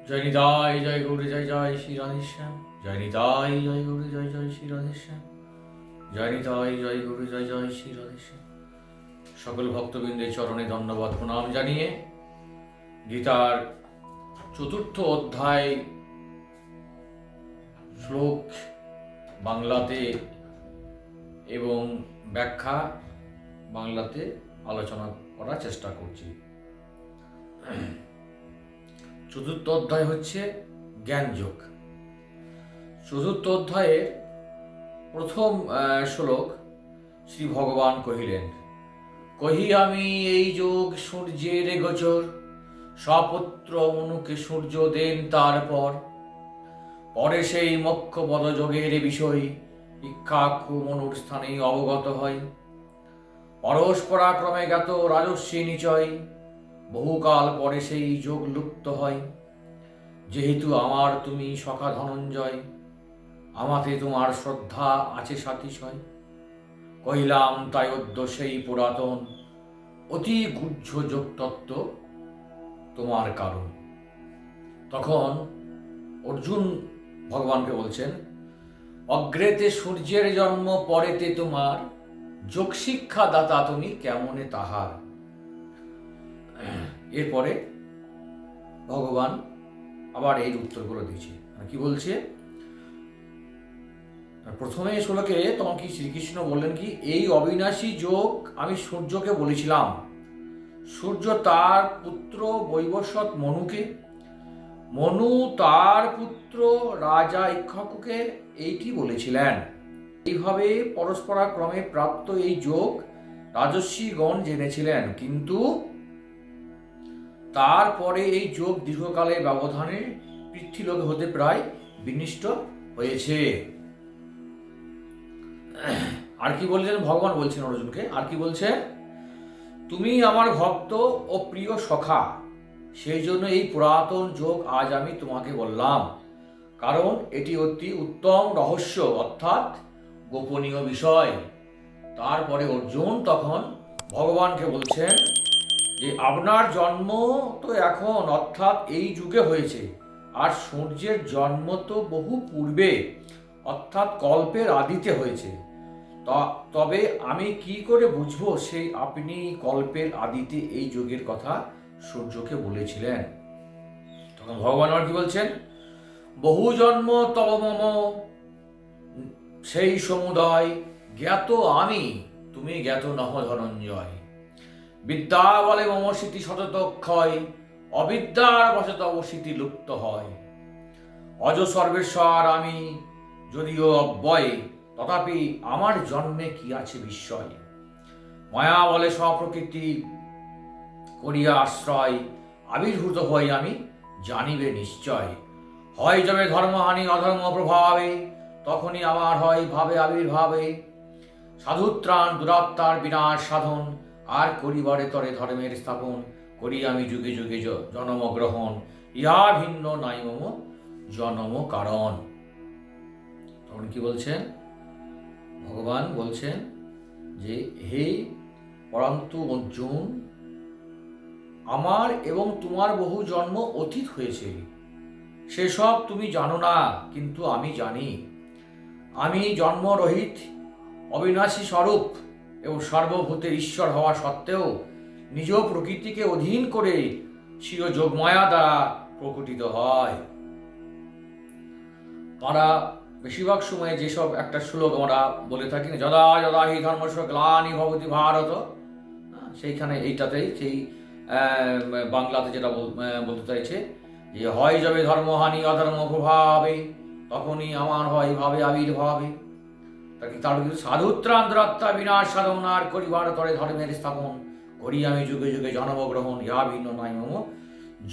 জয় নিতাই, জয় গৌরী, জয় জয় শ্রী রাধেশ্যাম। জয় নিতাই, জয় গৌরী, জয় জয় শ্রী রাধেশ্যাম। জয় নিতাই, জয় গৌরী, জয় জয় শ্রী রাধেশ্যাম। সকল ভক্তবৃন্দের চরণে ধন্যবাদ প্রণাম জানিয়ে গীতার চতুর্থ অধ্যায় শ্লোক বাংলাতে এবং ব্যাখ্যা বাংলাতে আলোচনা করার চেষ্টা করছি। চতুর্থ অধ্যায় হচ্ছে জ্ঞানযোগ। চতুর্থ অধ্যায়ের প্রথম শ্লোক শ্রী ভগবান কহিলেন, কহি আমি এই যোগ সূর্যের গোচর, সপুত্র মনুকে সূর্য দেন তারপর। পরে সেই মোক্ষ পদযোগের বিষয় ইক্ষাক্ষু মনুর স্থানে অবগত হয়। পরস্পরাক্রমে জ্ঞাত রাজস্বী নিচয়, বহুকাল পরে সেই যোগ লুপ্ত হয়। যেহেতু আমার তুমি সখা ধনঞ্জয়, আমাতে তোমার শ্রদ্ধা আছে সাতিশয়। কহিলাম তাই অদ্য সেই পুরাতন, অতি গুহ্য যোগতত্ত্ব তোমার কারণ। তখন অর্জুন ভগবানকে বলছেন, অগ্রেতে সূর্যের জন্ম, পরেতে তোমার যোগ শিক্ষা দাতা তুমি কেমনে তাহার। এরপরে ভগবান আবার এই উত্তরগুলো দিয়েছে। কি বলছে? প্রথমে শ্লোকে তখন কি শ্রীকৃষ্ণ বললেন কি, এই অবিনাশী যোগ আমি সূর্যকে বলেছিলাম। সূর্য তার পুত্র বৈবস্বত মনুকে, মনু তার পুত্র রাজা ইক্ষ্বাকুকে এইটি বলেছিলেন। এইভাবে পরস্পরাক্রমে প্রাপ্ত এই যোগ রাজস্বীগণ জেনেছিলেন, কিন্তু তারপরে এই যোগ দীর্ঘকালের ব্যবধানে পৃথ্বীলোকে হতে প্রায় বিনষ্ট হয়েছে। আর কি বলছেন ভগবান? বলছেন অর্জুনকে, আর কি বলছে? তুমি আমার ভক্ত ও প্রিয় সখা, সেই জন্য এই পুরাতন যোগ আজ আমি তোমাকে বললাম, কারণ এটি অতি উত্তম রহস্য, অর্থাৎ গোপনীয় বিষয়। তারপরে অর্জুন তখন ভগবানকে বলছেন যে আপনার জন্ম তো এখন, অর্থাৎ এই যুগে হয়েছে, আর সূর্যের জন্ম তো বহু পূর্বে, অর্থাৎ কল্পের আদিতে হয়েছে। তবে আমি কি করে বুঝবো সেই আপনি কল্পের আদিতে এই যুগের কথা সূর্যকে বলেছিলেন? তখন ভগবান আর কি বলছেন, বহু জন্ম তব মম, সেই সমুদয় জ্ঞাত আমি, তুমি জ্ঞাত নহ ধনঞ্জয়। বিদ্যা বলে মম স্মৃতি সতত ক্ষয়, অবিদ্যার বশে তব স্মৃতি লুপ্ত হয়। অজ সর্বেশ্বর আমি যদিও অব্যয়, তথাপি আমার জন্মে কি আছে বিস্ময়। মায়া বলে স্বপ্রকৃতি করিয়া আশ্রয়, আবির্ভূত হই আমি জানিবে নিশ্চয়। হয় যাবে ধর্মহানি অধর্ম প্রভাবে, তখনই আমার হয় ভাবে আবির্ভাবে। সাধুত্রাণ দুরাত্মার বিনাশ সাধন, আর করিবারে তরে ধর্মের স্থাপন। করি আমি যুগে যুগে জন্ম গ্রহণ, ইহা ভিন্ন নাই মম জন্ম কারণ। তখন কি বলছেন ভগবান? বলছেন যে হে পরন্তু অর্জুন, আমার এবং তোমার বহু জন্ম অতীত হয়েছে, সেসব তুমি জানো না, কিন্তু আমি জানি। আমি জন্মরহিত অবিনাশী স্বরূপ এবং সর্বভূতের ঈশ্বর হওয়া সত্ত্বেও নিজ প্রকৃতিকে অধীন করে স্বীয় যোগমায়া দ্বারা প্রকটিত হয়। আমরা বেশিরভাগ সময় যেসব একটা শ্লোক আমরা বলে থাকি না, যদা যদা হি ধর্মস্য গ্লানি ভবতি ভারত, সেইখানে এইটাতেই সেই বাংলাতে যেটা বলতে চাইছে যে হয় যাবে ধর্মহানি অধর্ম প্রভাবে, তখনই আমার হয় ভাবে আবির্ভাবে। তার সাধুত্রাণ দুরাত্মা বিনাশ সাধনার করিবার তরে ধর্মের স্থাপন। করি আমি যুগে যুগে জন্মগ্রহণ, ইহা ভিন্ন নাই মম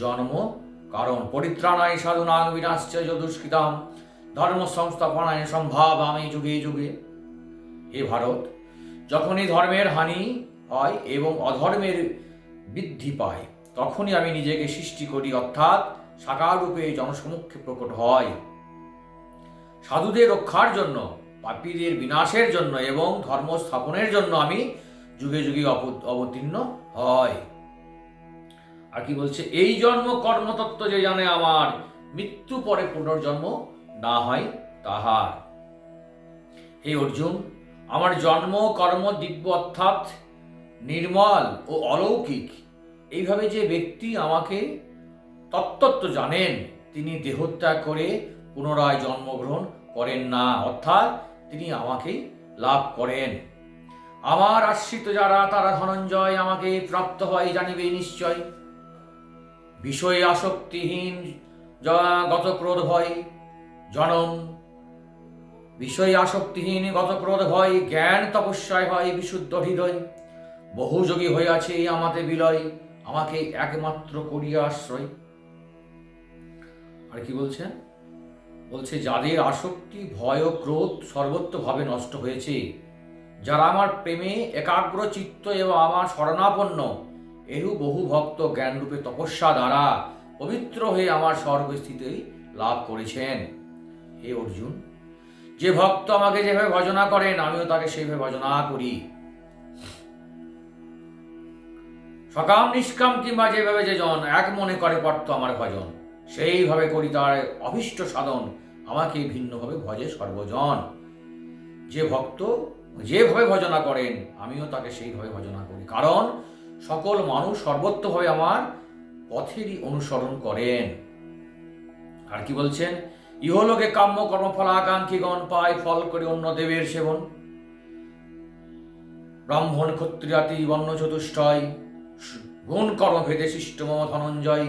জন্ম কারণ। পরিত্রাণায় সাধুনাং বিনাশ্চ দুষ্কৃতাম, ধর্ম সংস্থাপনায় সম্ভাব আমি যুগে যুগে। হে ভারত, যখনই ধর্মের হানি হয় এবং অধর্মের বৃদ্ধি পায়, তখনই আমি নিজেকে সৃষ্টি করি, অর্থাৎ সাকার রূপে জনসমক্ষে প্রকট হয়। সাধুদের রক্ষার জন্য, পাপীদের বিনাশের জন্য এবং ধর্ম স্থাপনের জন্য আমি যুগে যুগে অবতীর্ণ হয়। আর কি বলছে, এই জন্ম কর্মতত্ত্ব যে জানে আমার, মৃত্যু পরে পুনর্জন্ম না হয় তাহার। হে অর্জুন, আমার জন্ম কর্ম দিব্য অর্থাৎ নির্মল ও অলৌকিক, এইভাবে যে ব্যক্তি আমাকে তত্ত্ব জানেন, তিনি দেহত্যাগ করে পুনরায় জন্মগ্রহণ করেন না, অর্থাৎ তিনি আমাকেই লাভ করেন। আমার আশ্রিত যারা, তারা ধনঞ্জয় আমাকে প্রাপ্ত হয় জানিবে নিশ্চয়। বিষয়ে আসক্তিহীন গত ক্রোধ ভয় জনম, বিষয়ে আসক্তিহীন গত ক্রোধ ভয়, জ্ঞান তপস্যায় হয় বিশুদ্ধ হৃদয়। বহু যোগী হইয়াছে আমাতে বিলয়, আমাকে একমাত্র করিয়া আশ্রয়। আর কি বলছেন, বলছে যাদের আসক্তি ভয় ও ক্রোধ সর্বত্রভাবে নষ্ট হয়েছে, যারা আমার প্রেমে একাগ্র চিত্ত এবং আমার শরণাপন্ন, এরূপ বহু ভক্ত জ্ঞানরূপে তপস্যা দ্বারা পবিত্র হয়ে আমার স্বর্গস্থিতি লাভ করেছেন। হে অর্জুন, যে ভক্ত আমাকে যেভাবে ভজনা করেন, আমিও তাকে সেইভাবে ভজনা করি। সকাম নিষ্কাম কিংবা যেভাবে যে জন এক মনে করে পার্থ আমার ভজন, সেইভাবে করি তার অভীষ্ট সাধন, আমাকে ভিন্নভাবে ভজে সর্বজন। যে ভক্ত যেভাবে ভজনা করেন, আমিও তাকে সেইভাবে ভজনা করি, কারণ সকল মানুষ সর্বত্রভাবে আমার পথেরই অনুসরণ করেন। আর কি বলছেন, ইহলোকে কাম্য কর্মফল আকাঙ্ক্ষীগণ পায় ফল করে অন্য দেবের সেবন। ব্রাহ্মণ ক্ষত্রিয়াতি বর্ণ চতুষ্টয়, গুণ কর্ম ভেদে সৃষ্ট মম ধনঞ্জয়।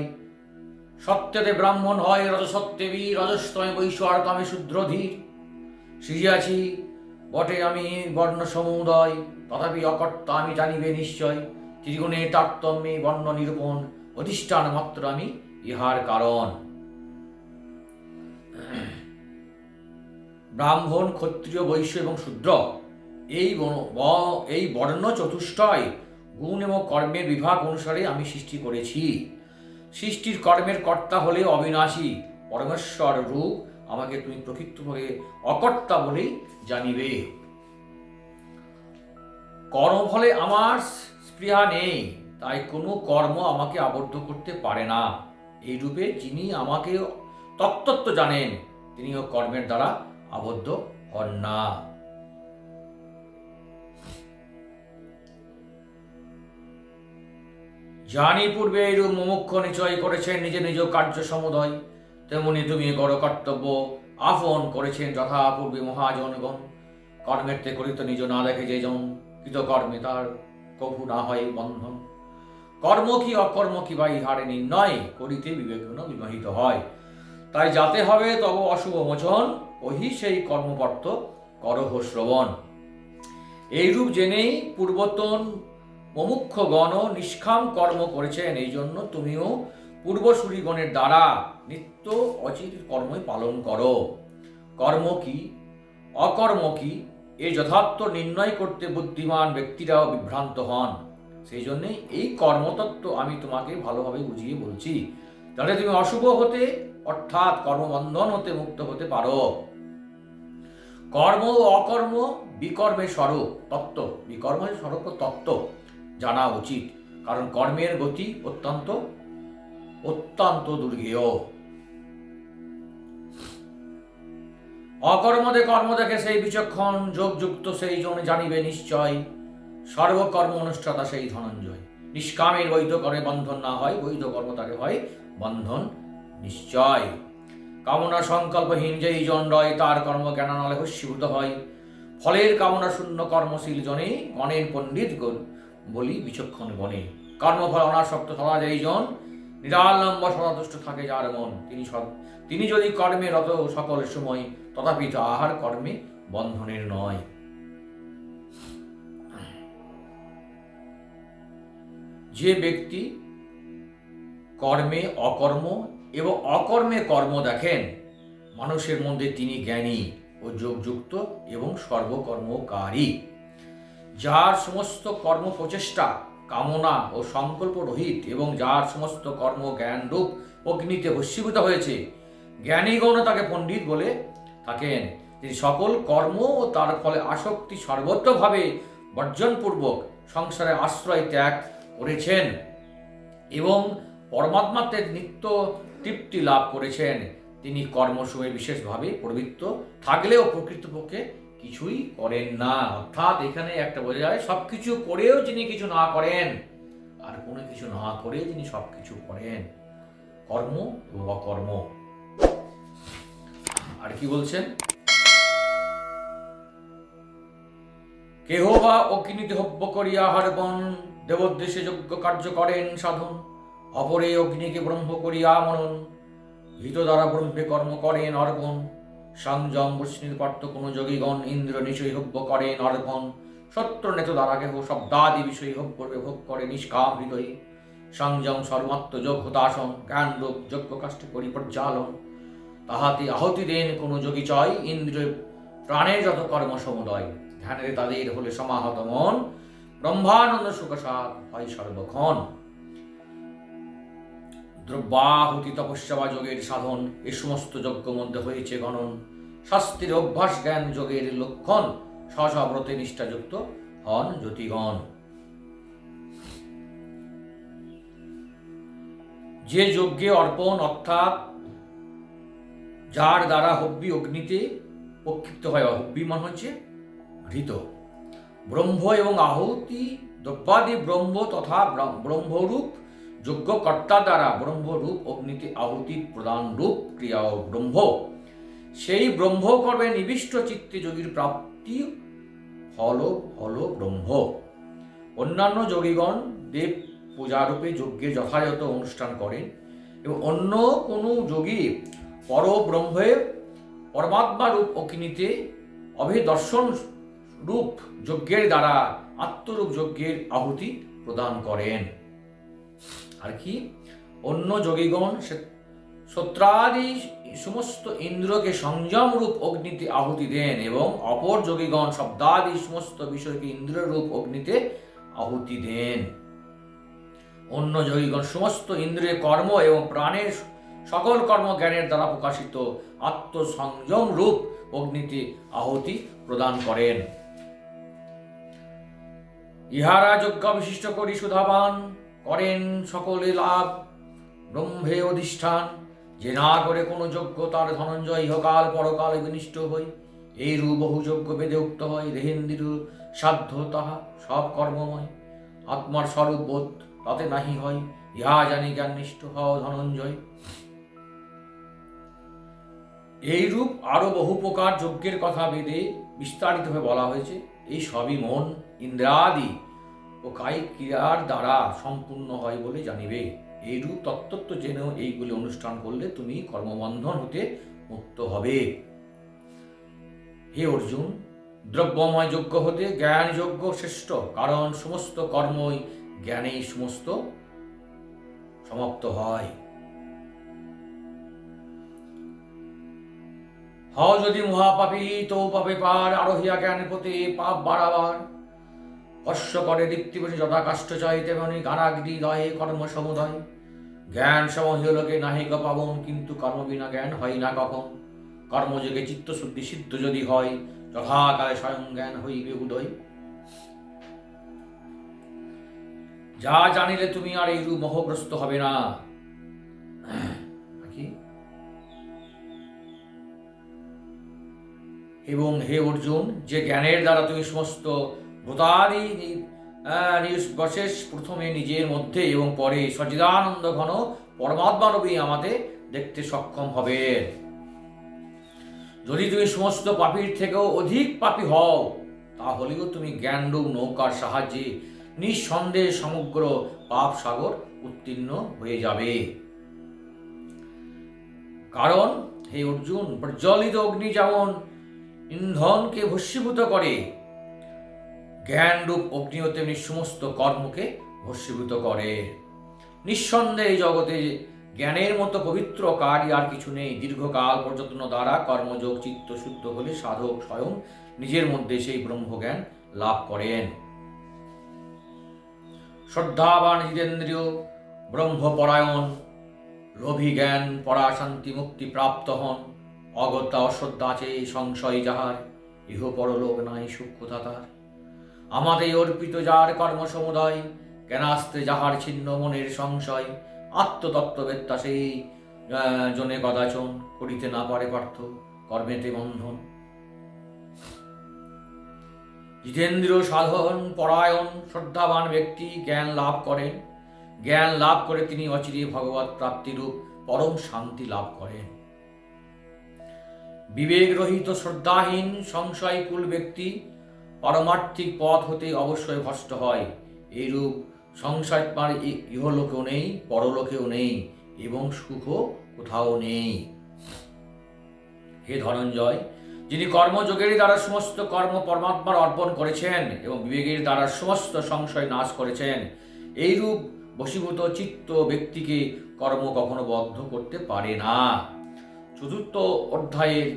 সত্যতে ব্রাহ্মণ হয় রজসত্ত্বে বীর, রজস্তমে বৈশ্বরতমে শূদ্রধীর। সৃজিয়াছি বটে আমি বর্ণ সমুদয়, তথাপি অকর্তা আমি জানিবে নিশ্চয়। ত্রিগুণে তারতম্যে বর্ণ নিরূপণ, অধিষ্ঠান মাত্র আমি ইহার কারণ। ব্রাহ্মণ ক্ষত্রিয় বৈশ্য এবং শূদ্র, এই বর্ণ চতুষ্টয় গুণ এবং কর্মের বিভাগ অনুসারে আমি সৃষ্টি করেছি। সৃষ্টির কর্মের কর্তা হলে অবিনাশী পরমেশ্বর রূপ আমাকে তুমি প্রকৃতভাবে অকর্তা বলেই জানিবে। কর্মফলে আমার স্পৃহা নেই, তাই কোনো কর্ম আমাকে আবদ্ধ করতে পারে না। এই রূপে যিনি আমাকে তত্ত্ব জানেন, তিনিও কর্মের দ্বারা আবদ্ধ হন না। জানি পূর্বে এইরূপ মুমুক্ষু নিশ্চয় করেছেন নিজ নিজ কার্য সমুদয়, তেমনি তুমি গড় কর্তব্য আপন করেছেন যথাপূর্বে মহাজনগণ। কর্মের তে করিত নিজ না দেখে যে জন, কৃতকর্মে তার কভু না হয় বন্ধন। কর্ম কি অকর্ম কি বা ইহারে নির্ণয় করিতে বিবেকহীন বিবাহিত হয়। তাই যাতে হবে তব অশুভ মোচন, ওহি সেই কর্মপর্ত করহ শ্রবণ। এইরূপ জেনেই পূর্বতন মুমুক্ষগণ নিষ্কাম কর্ম করেছেন, এই জন্য তুমিও পূর্বসূরিগণের দ্বারা নিত্য অচির কর্মই পালন করো। কর্ম কি অকর্ম কি এ যথার্থ নির্ণয় করতে বুদ্ধিমান ব্যক্তিরাও বিভ্রান্ত হন। সেই জন্যই এই কর্মতত্ত্ব আমি তোমাকে ভালোভাবে বুঝিয়ে বলছি, যাতে তুমি অশুভ হতে অর্থাৎ কর্মবন্ধন হতে মুক্ত হতে পারো। কর্ম ও অকর্ম বিকর্মের স্বরূপ তত্ত্ব, বিকর্মের স্বরূপ তত্ত্ব জানা উচিত, কারণ কর্মের গতি অত্যন্ত দুর্গেয়। অকর্মদে কর্ম দেখে সেই বিচক্ষণ, যোগযুক্ত সেই জন জানিবে নিশ্চয়। সর্বকর্ম অনুষ্ঠাতা সেই ধনঞ্জয়। নিষ্কামের বৈধ করে বন্ধন না হয়, বৈধ কর্ম তাকে হয় বন্ধন নিশ্চয়। কামনা সংকল্পহীন যেই জন রয়, তার কর্ম জ্ঞানানলে ভস্মীভূত হয়। ফলের কামনা শূন্য কর্মশীল জনে, গণের পণ্ডিত বলি বিচক্ষণ গণে। কর্মফল অনাসক্ত সদা যেই জন, নিরালম্ব সদাতুষ্ট থাকে যার মন। তিনি যদি কর্মে রত সকল সময়, তথাপি তাহার কর্মে বন্ধনের নয়। যে ব্যক্তি কর্মে অকর্ম এবং অকর্মে কর্ম দেখেন, মানুষের মধ্যে তিনি জ্ঞানী ও যোগযুক্ত এবং সর্বকর্মকারী। যার সমস্ত কর্ম প্রচেষ্টা কামনা ও সংকল্প রহিত এবং যার সমস্ত কর্ম জ্ঞান রূপ অগ্নিতে ভস্মীভূত হয়েছে, জ্ঞানীগণ তাকে পণ্ডিত বলে থাকেন। তিনি সকল কর্ম ও তার ফলে আসক্তি সর্বত্রভাবে বর্জনপূর্বক সংসারে আশ্রয় ত্যাগ করেছেন এবং পরমাত্মাতে নিত্য তৃপ্তি লাভ করেছেন, তিনি কর্মসমূহে বিশেষভাবে প্রবৃত্ত থাকলেও প্রকৃতপক্ষে কিছুই করেন না। অর্থাৎ এখানে একটা বোঝা যায়, সবকিছু করেও যিনি কিছু না করেন, আর কোনো কিছু না করে যিনি সবকিছু করেন, কর্ম এবং অকর্ম। আর কি বলছেন, কেহ বা অগ্নিতে হব্য করিয়া হরবন, দেবোদ্দেশে যজ্ঞ কার্য করেন সাধন, অপরে অগ্নিকে ব্রহ্ম করিয়া মনন, হিত দ্বারা ব্রহ্মে কর্ম করেন অর্পণ। সংযম বৈষ্ণীর পার্থ কোন যোগীগণ, ইন্দ্র নিশয় হব্য করেন অর্পণ, সত্য নেত দ্বারা কেহ শব্দাদি বিষয় হব্য ভোগ করে নিষ্কাম হৃদয়ে। সংযম সর্বাত্ম যোগ হতাসন, জ্ঞান রূপ যজ্ঞ কাষ্টে করি পর্যালন, তাহাতে আহতি দেন কোন যোগী চয়, ইন্দ্রিয় প্রাণের যত কর্ম সমুদয়। ধ্যানের তাদের হলে সমাহত মন, ব্রহ্মানন্দ সুখসাদ হয় সর্বক্ষণ। দ্রব্যাহুতি তপস্যা বা যোগের সাধন, এ সমস্ত যজ্ঞ মধ্যে হয়েছে গণন। শাস্ত্রের অভ্যাস জ্ঞান যোগের লক্ষণ, স্বস্বব্রতে নিষ্ঠাযুক্ত হন জ্যোতিগণ। যে যজ্ঞে অর্পণ, অর্থাৎ যার দ্বারা হব্বি অগ্নিতে প্রক্ষিপ্ত হয়, হব্বি মানে হচ্ছে ঘৃত, ব্রহ্ম এবং আহুতি দ্রব্যাদি ব্রহ্ম তথা ব্রহ্মরূপ যজ্ঞকর্তা দ্বারা ব্রহ্মরূপ অগ্নিতে আহুতি প্রদান রূপ ক্রিয়া ও ব্রহ্ম, সেই ব্রহ্মকর্মে নিবিষ্ট চিত্তে যোগীর প্রাপ্তি ফল ফল ব্রহ্ম। অন্যান্য যোগীগণ দেব পূজারূপে যজ্ঞের যথাযথ অনুষ্ঠান করেন, এবং অন্য কোনো যোগী পরব্রহ্মে পরমাত্মা রূপ অগ্নিতে অভিদর্শন রূপ যজ্ঞের দ্বারা আত্মরূপ যজ্ঞের আহুতি প্রদান করেন। আর কি, অন্য যোগীগণ সত্রাদি সমস্ত ইন্দ্রকে সংযম রূপ অগ্নিতে আহুতি দেন, এবং অপর যোগীগণ শব্দাদি সমস্ত বিষয়কে ইন্দ্র রূপ অগ্নিতে আহুতি দেন। অন্য যোগীগণ সমস্ত ইন্দ্রিয় কর্ম এবং প্রাণের সকল কর্ম জ্ঞানের দ্বারা প্রকাশিত আত্মসংযম রূপ অগ্নিতে আহুতি প্রদান করেন। ইহারা যজ্ঞ বিশিষ্ট করি সুধাবান, করেন সকলে লাভ ব্রহ্মে অধিষ্ঠান। যে না করে কোনো যজ্ঞ, তার ধনঞ্জয় ইহকাল পরকালে বিনিষ্ট হই। এই রূপ বহু যজ্ঞ বেদে উক্ত হয়, দেহেন্দ্র সাধ্য তাহা সব কর্মময়। আত্মার স্বরূপ বোধ তাতে নাহি হয়, ইহা জানি জ্ঞাননিষ্ঠ হও ধনঞ্জয়। এই রূপ আরো বহু প্রকার যজ্ঞের কথা বেদে বিস্তারিতভাবে বলা হয়েছে। এই সবই মন ইন্দ্রাদি ও কায়িক ক্রিয়ার দ্বারা সম্পূর্ণ হয় বলে জানিবে। এই রূপ তত্ত্ব জেনেও এইগুলি অনুষ্ঠান করলে তুমি কর্মবন্ধন হতে মুক্ত হবে। হে অর্জুন, দ্রব্যময় যজ্ঞ হতে জ্ঞান যজ্ঞ শ্রেষ্ঠ, কারণ সমস্ত কর্মই জ্ঞানেই সমস্ত সমাপ্ত হয়। হও যদি মহাপাপী, তো পাপে পার আরোহিয়া জ্ঞানের পথে পাপ বাড়াবার। ভস্য করে দীপ্তি বসে যথা কাষ্ঠ চাই, তেমনি গানাগ্নি দয়ে কর্ম সমুদয়। জ্ঞান সমহিল লোকে নাহিক পাবন, কিন্তু কর্ম বিনা জ্ঞান হয় না কখন। কর্মযোগে চিত্তশুদ্ধি সিদ্ধ যদি হয়, যথাকালে স্বয়ং জ্ঞান হইবে উদয়। যা জানিলে তুমি আর এইরূপ মোহগ্রস্ত হবে না। এবং হে অর্জুন, যে জ্ঞানের দ্বারা তুমি সমস্ত ভূতাদি বশেষ প্রথমে নিজের মধ্যে এবং পরে সচিদানন্দ ঘন পরমাত্মারূপী আমাদের দেখতে সক্ষম হবে। যদি তুমি সমস্ত পাপীর থেকেও অধিক পাপী হও, তাহলেও তুমি জ্ঞানরূপ নৌকার সাহায্যে নিঃসন্দেহে সমগ্র পাপ সাগর উত্তীর্ণ হয়ে যাবে। কারণ হে অর্জুন, প্রজ্বলিত অগ্নি যেমন ইন্ধনকে ভস্মীভূত করে, জ্ঞানরূপ অগ্নিও তেমনি সমস্ত কর্মকে ভস্মীভূত করে। নিঃসন্দেহে জগতে জ্ঞানের মতো পবিত্র কার্য আর কিছু নেই। দীর্ঘকাল পর্যন্ত দ্বারা কর্মযোগ চিত্ত শুদ্ধ হলে সাধক স্বয়ং নিজের মধ্যে সেই ব্রহ্মজ্ঞান লাভ করেন। শ্রদ্ধাবান জিতেন্দ্রিয় ব্রহ্মপরায়ণ, লোভী জ্ঞান পরা শান্তি মুক্তি প্রাপ্ত হন। অগত্যা অশ্রদ্ধা আছে সংশয় যাহার, ইহ পরলোক নাই সুখ কোথা তার। আমাদের অর্পিত যার কর্ম সমুদয়, জ্ঞানাস্ত্রে যাহার ছিন্ন মনের সংশয়। আত্মতত্ত্ববেত্তা সেই জনে কদাচন করিতে না পারে পার্থ কর্মেতে বন্ধন। জিতেন্দ্র সাধন পরায়ণ শ্রদ্ধাবান ব্যক্তি জ্ঞান লাভ করেন। জ্ঞান লাভ করে তিনি অচিরে ভগবৎ প্রাপ্তিরূপ পরম শান্তি লাভ করেন। বিবেক রহিত শ্রদ্ধাহীন সংশয়কুল ব্যক্তি পারমার্থিক পথ হতে অবশ্যই ভ্রষ্ট হয়। এইরূপ সংশয় তার ইহলোকেও নেই, পরলোকেও নেই এবং সুখও কোথাও নেই। হে ধনঞ্জয়, যিনি কর্মযোগের দ্বারা সমস্ত কর্ম পরমাত্মার অর্পণ করেছেন এবং বিবেকের দ্বারা সমস্ত সংশয় নাশ করেছেন, এইরূপ বশীভূত চিত্ত ব্যক্তিকে কর্ম কখনো বদ্ধ করতে পারে না। চতুর্থ অধ্যায়ের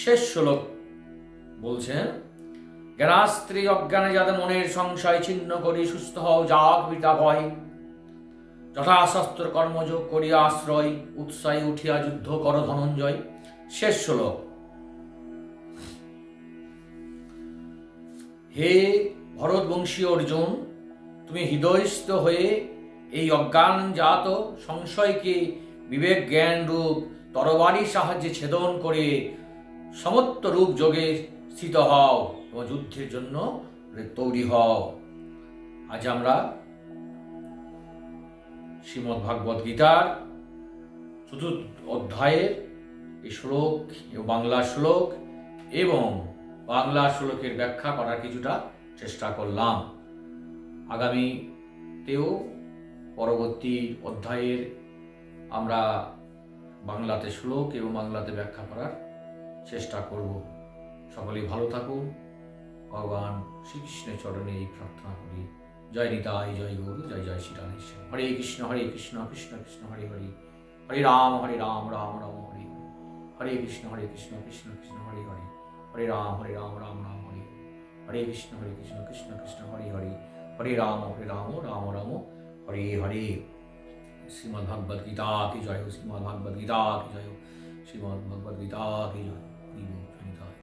শেষ শ্লোক বলছেন, জ্ঞানাস্ত্রী অজ্ঞানে যাদের মনের সংশয় ছিন্ন করি সুস্থ হও যাগ বিতা ভয়। যথাশাস্ত্র কর্মযোগ করিয়া আশ্রয় উৎসাহে উঠিয়া যুদ্ধ কর ধনঞ্জয়। শেষ শ্লোক। হে ভরতবংশী অর্জুন, তুমি হৃদয়স্থ হয়ে এই অজ্ঞানজাত সংশয়কে বিবেক জ্ঞান রূপ তরবারির সাহায্যে ছেদন করে সমত্ব রূপ যোগে স্থিত হও এবং যুদ্ধের জন্য তৈরি হও। আজ আমরা শ্রীমদ্ ভাগবত গীতার চতুর্থ অধ্যায়ের এই শ্লোক বাংলা শ্লোক এবং বাংলা শ্লোকের ব্যাখ্যা করার কিছুটা চেষ্টা করলাম। আগামীতেও পরবর্তী অধ্যায়ের আমরা বাংলাতে শ্লোক এবং বাংলাতে ব্যাখ্যা করার চেষ্টা করব। সকলেই ভালো থাকুন। ভগবান শ্রীকৃষ্ণের চরণে এই প্রার্থনা করি। জয় নিতাই, জয় গৌর, জয় জয় শ্রী রাধেশ্যাম। হরে কৃষ্ণ কৃষ্ণ কৃষ্ণ হরে হরে, হরে রাম রাম রাম হরে হরে, হরে কৃষ্ণ কৃষ্ণ কৃষ্ণ হরে হরে, হরে রাম রাম রাম হরে হরে, হরে কৃষ্ণ কৃষ্ণ কৃষ্ণ হরে হরে, হরে রাম রাম রাম হরে হরে। শ্রীমদ্ ভগবদ গীতা কি জয়, শ্রীমদ্ ভগবদ গীতা কি জয়, শ্রীমদ্ ভগবদ গীতা কি জয়।